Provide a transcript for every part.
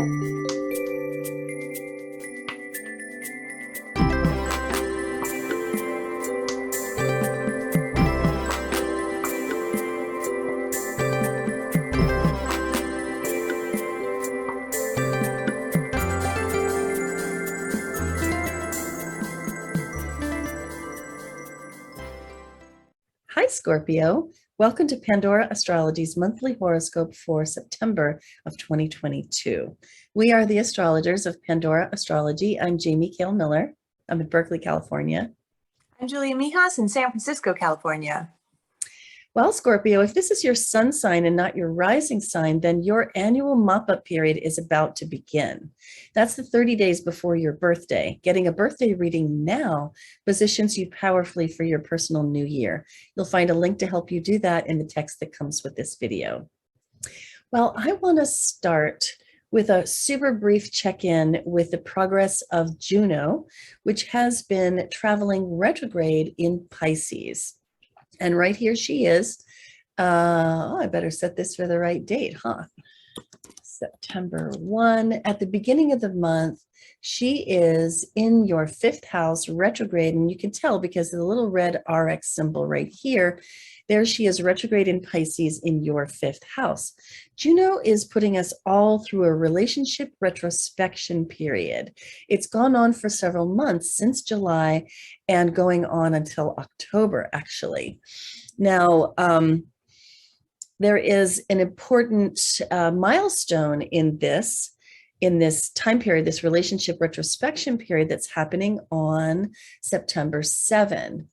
Hi, Scorpio. Welcome to Pandora Astrology's monthly horoscope for September of 2022. We are the astrologers of Pandora Astrology. I'm Jamie Kale Miller. I'm in Berkeley, California. I'm Julia Mijas in San Francisco, California. Well, Scorpio, if this is your sun sign and not your rising sign, then your annual mop-up period is about to begin. That's the 30 days before your birthday. Getting a birthday reading now positions you powerfully for your personal new year. You'll find a link to help you do that in the text that comes with this video. Well, I want to start with a super brief check-in with the progress of Juno, which has been traveling retrograde in Pisces. And right here she is. I better set this for the right date, huh? September 1. At the beginning of the month, she is in your 5th house retrograde. And you can tell because of the little red RX symbol right here. There she is retrograde in Pisces in your 5th house. Juno is putting us all through a relationship retrospection period. It's gone on for several months since July and going on until October, actually. Now, there is an important milestone in this time period, this relationship retrospection period that's happening on September 7.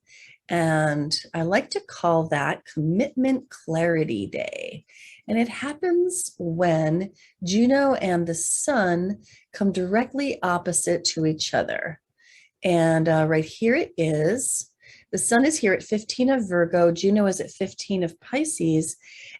And I like to call that Commitment Clarity Day. And it happens when Juno and the sun come directly opposite to each other. And right here it is. The sun is here at 15 of Virgo. Juno is at 15 of Pisces.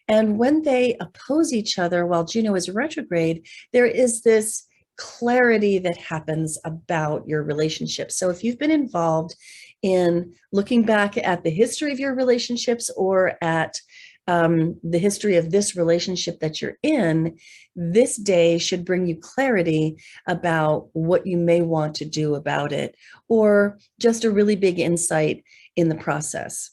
And when they oppose each other while Juno is retrograde, there is this clarity that happens about your relationship. So if you've been involved in looking back at the history of your relationships or at the history of this relationship that you're in, this day should bring you clarity about what you may want to do about it, or just a really big insight in the process.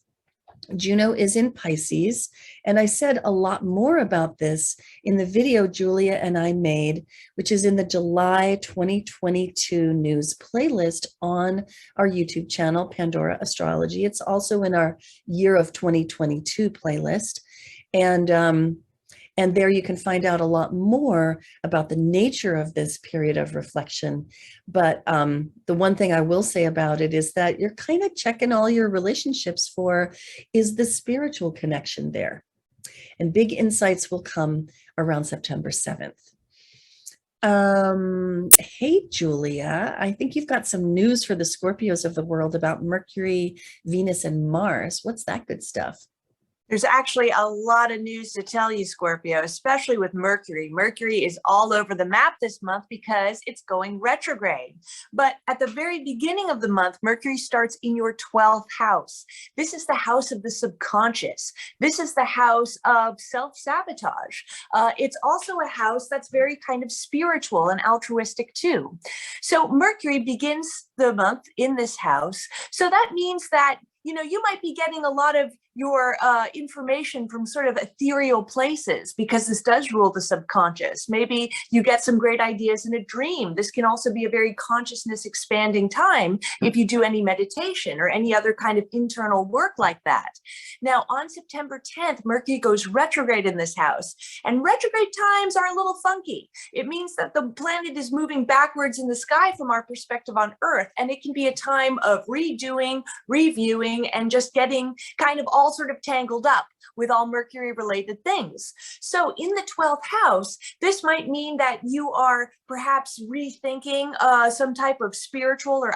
Juno is in Pisces, and I said a lot more about this in the video Julia and I made, which is in the July 2022 news playlist on our YouTube channel, Pandora Astrology. It's also in our year of 2022 playlist. And there you can find out a lot more about the nature of this period of reflection. But the one thing I will say about it is that you're kind of checking all your relationships for, is the spiritual connection there? And big insights will come around September 7th. Hey, Julia, I think you've got some news for the Scorpios of the world about Mercury, Venus, and Mars. What's that good stuff? There's actually a lot of news to tell you, Scorpio, especially with Mercury. Mercury is all over the map this month because it's going retrograde. But at the very beginning of the month, Mercury starts in your 12th house. This is the house of the subconscious. This is the house of self-sabotage. It's also a house that's very kind of spiritual and altruistic too. So Mercury begins the month in this house. So that means that you might be getting a lot of your information from sort of ethereal places because this does rule the subconscious. Maybe you get some great ideas in a dream. This can also be a very consciousness expanding time if you do any meditation or any other kind of internal work like that. Now, on September 10th, Mercury goes retrograde in this house, and retrograde times are a little funky. It means that the planet is moving backwards in the sky from our perspective on Earth, and it can be a time of redoing, reviewing, and just getting kind of all sort of tangled up with all Mercury related things. So in the 12th house, this might mean that you are perhaps rethinking some type of spiritual or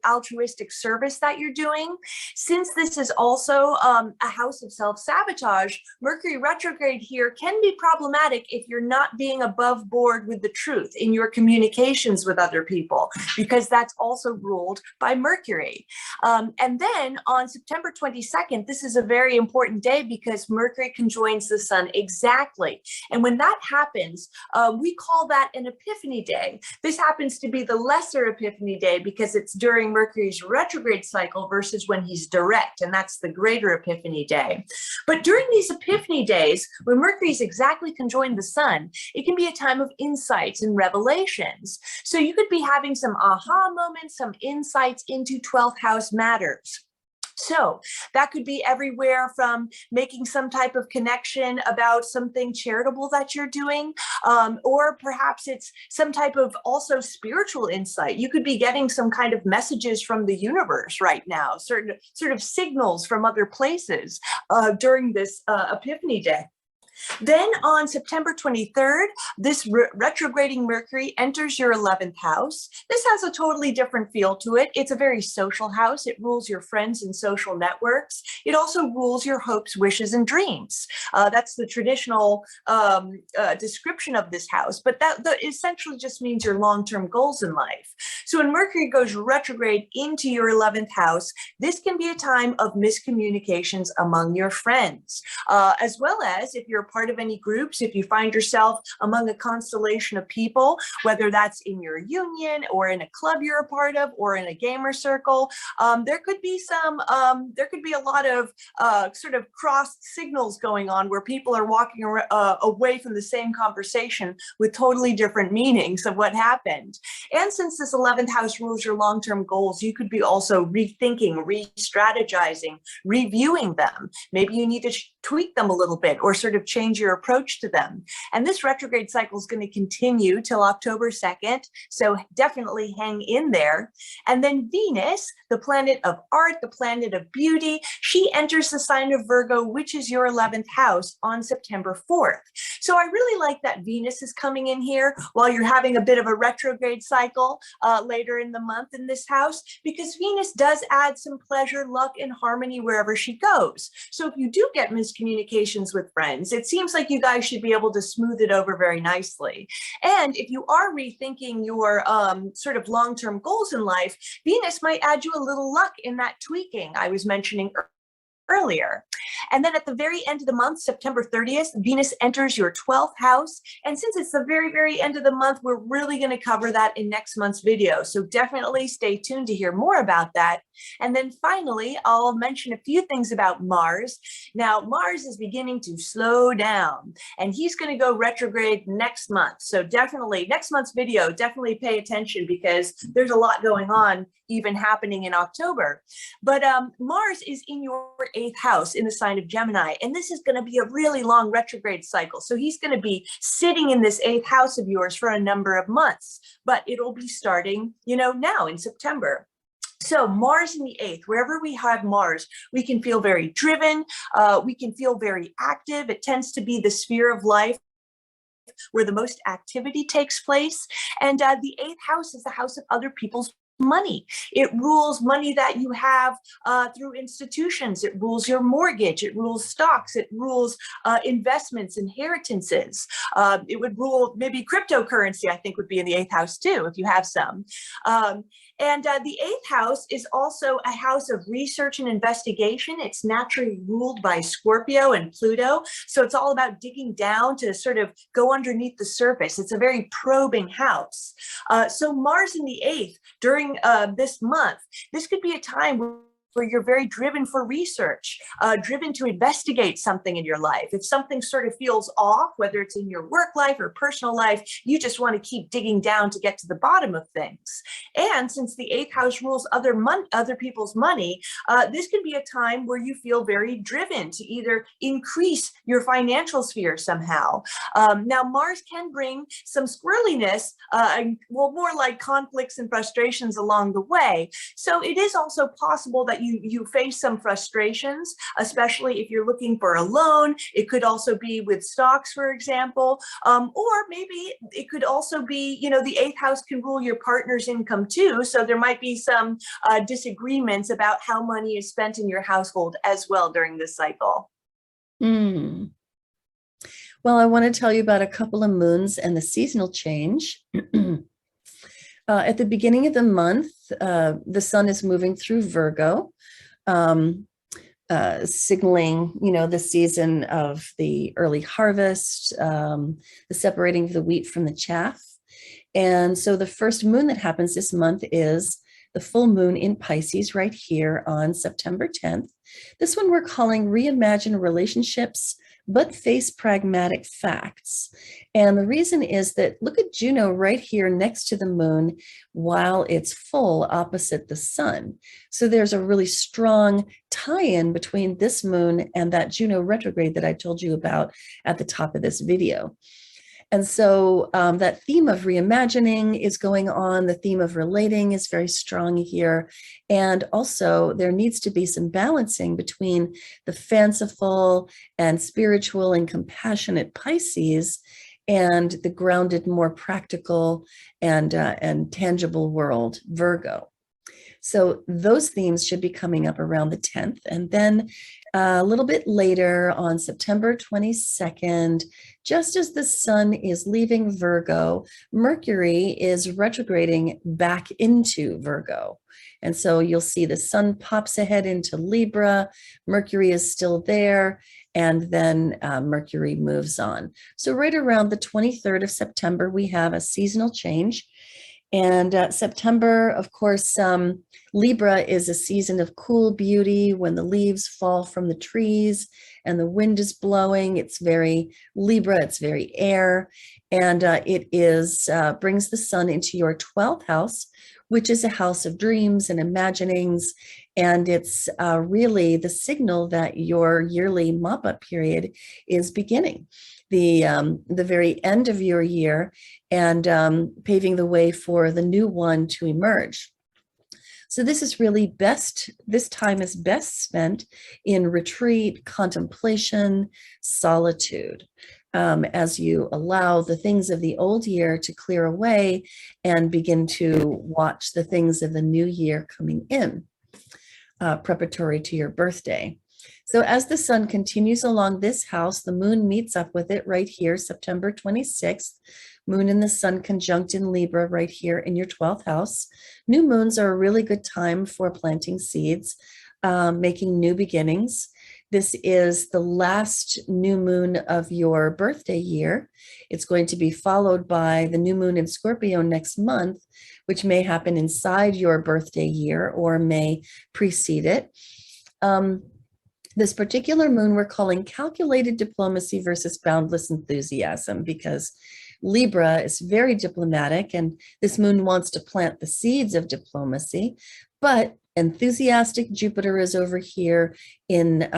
altruistic service that you're doing. Since this is also a house of self-sabotage, Mercury retrograde here can be problematic if you're not being above board with the truth in your communications with other people, because that's also ruled by Mercury. And then on September 22nd, this is a very important day because Mercury conjoins the sun exactly. And when that happens, we call that an epiphany day. This happens to be the lesser epiphany day because it's during Mercury's retrograde cycle versus when he's direct, and that's the greater epiphany day. But during these epiphany days, when Mercury's exactly conjoined the sun, it can be a time of insights and revelations. So you could be having some aha moments, some insights into 12th house matters. So that could be everywhere from making some type of connection about something charitable that you're doing, or perhaps it's some type of also spiritual insight. You could be getting some kind of messages from the universe right now, certain sort of signals from other places during this Epiphany Day. Then on September 23rd, this retrograding Mercury enters your 11th house. This has a totally different feel to it. It's a very social house. It rules your friends and social networks. It also rules your hopes, wishes, and dreams. That's the traditional description of this house, but that essentially just means your long-term goals in life. So when Mercury goes retrograde into your 11th house, this can be a time of miscommunications among your friends, as well as if you're part of any groups, if you find yourself among a constellation of people, whether that's in your union or in a club you're a part of or in a gamer circle, there could be a lot of sort of cross signals going on where people are walking away from the same conversation with totally different meanings of what happened. And since this 11th house rules your long-term goals, you could be also rethinking, re-strategizing, reviewing them. Maybe you need to tweak them a little bit or sort of change your approach to them. And this retrograde cycle is going to continue till October 2nd. So definitely hang in there. And then Venus, the planet of art, the planet of beauty, she enters the sign of Virgo, which is your 11th house, on September 4th. So I really like that Venus is coming in here while you're having a bit of a retrograde cycle later in the month in this house, because Venus does add some pleasure, luck, and harmony wherever she goes. So if you do get miscommunications with friends, it seems like you guys should be able to smooth it over very nicely. And if you are rethinking your sort of long-term goals in life, Venus might add you a little luck in that tweaking I was mentioning earlier. And then at the very end of the month, September 30th, Venus enters your 12th house. And since it's the very, very end of the month, we're really going to cover that in next month's video. So definitely stay tuned to hear more about that. And then finally, I'll mention a few things about Mars. Now, Mars is beginning to slow down, and he's going to go retrograde next month. So definitely, next month's video, definitely pay attention because there's a lot going on even happening in October. But Mars is in your 8th house in the sign of Gemini, and this is going to be a really long retrograde cycle. So he's going to be sitting in this 8th house of yours for a number of months, but it'll be starting, now in September. So Mars in the 8th, wherever we have Mars, we can feel very driven. We can feel very active. It tends to be the sphere of life where the most activity takes place. And the 8th house is the house of other people's money. It rules money that you have through institutions. It rules your mortgage. It rules stocks. It rules investments, inheritances. It would rule maybe cryptocurrency, I think would be in the 8th house too, if you have some. And the 8th house is also a house of research and investigation. It's naturally ruled by Scorpio and Pluto. So it's all about digging down to sort of go underneath the surface. It's a very probing house. So Mars in the 8th during this month, this could be a time where you're very driven for research, driven to investigate something in your life. If something sort of feels off, whether it's in your work life or personal life, you just want to keep digging down to get to the bottom of things. And since the 8th house rules other people's money, this could be a time where you feel very driven to either increase your financial sphere somehow. Now, Mars can bring some squirreliness, more like conflicts and frustrations along the way. So it is also possible that you face some frustrations, especially if you're looking for a loan. It could also be with stocks, for example, or maybe it could also be, the 8th house can rule your partner's income too. So there might be some disagreements about how money is spent in your household as well during this cycle. Well, I want to tell you about a couple of moons and the seasonal change. At the beginning of the month, the sun is moving through Virgo. signaling, the season of the early harvest, the separating of the wheat from the chaff. And so the first moon that happens this month is the full moon in Pisces right here on September 10th. This one we're calling Reimagine Relationships, but Face Pragmatic Facts. And the reason is that look at Juno right here next to the moon while it's full opposite the sun. So there's a really strong tie-in between this moon and that Juno retrograde that I told you about at the top of this video. And so that theme of reimagining is going on. The theme of relating is very strong here. And also there needs to be some balancing between the fanciful and spiritual and compassionate Pisces and the grounded, more practical and tangible world, Virgo. So those themes should be coming up around the 10th. And then a little bit later on September 22nd, just as the sun is leaving Virgo, Mercury is retrograding back into Virgo. And so you'll see the sun pops ahead into Libra, Mercury is still there, and then Mercury moves on. So right around the 23rd of September, we have a seasonal change. And September, of course, Libra is a season of cool beauty when the leaves fall from the trees and the wind is blowing. It's very Libra, it's very air. And it is brings the sun into your 12th house, which is a house of dreams and imaginings. And it's really the signal that your yearly mop-up period is beginning. The very end of your year and paving the way for the new one to emerge. So this time is best spent in retreat, contemplation, solitude, as you allow the things of the old year to clear away and begin to watch the things of the new year coming in, preparatory to your birthday. So as the sun continues along this house, the moon meets up with it right here, September 26th. Moon and the sun conjunct in Libra right here in your 12th house. New moons are a really good time for planting seeds, making new beginnings. This is the last new moon of your birthday year. It's going to be followed by the new moon in Scorpio next month, which may happen inside your birthday year or may precede it. This particular moon we're calling calculated diplomacy versus boundless enthusiasm, because Libra is very diplomatic and this moon wants to plant the seeds of diplomacy, but enthusiastic Jupiter is over here in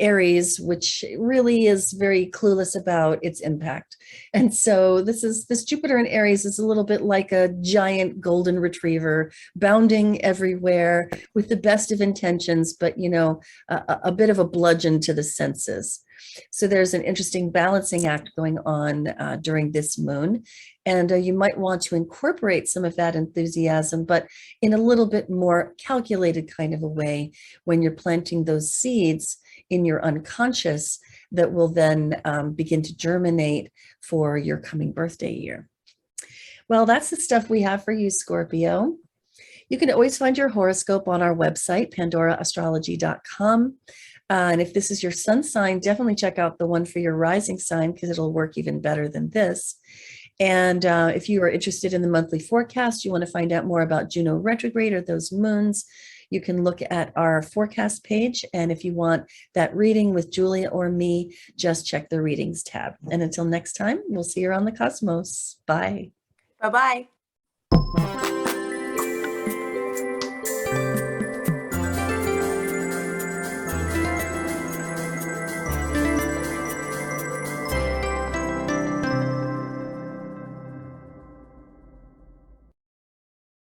Aries, which really is very clueless about its impact. And so this Jupiter in Aries is a little bit like a giant golden retriever bounding everywhere with the best of intentions, but a bit of a bludgeon to the senses. So there's an interesting balancing act going on during this moon. And you might want to incorporate some of that enthusiasm, but in a little bit more calculated kind of a way when you're planting those seeds in your unconscious that will then begin to germinate for your coming birthday year. Well, that's the stuff we have for you, Scorpio. You can always find your horoscope on our website, pandoraastrology.com. And if this is your sun sign, definitely check out the one for your rising sign because it'll work even better than this. And if you are interested in the monthly forecast, you want to find out more about Juno retrograde or those moons, you can look at our forecast page. And if you want that reading with Julia or me, just check the readings tab. And until next time, we'll see you around the cosmos. Bye. Bye-bye.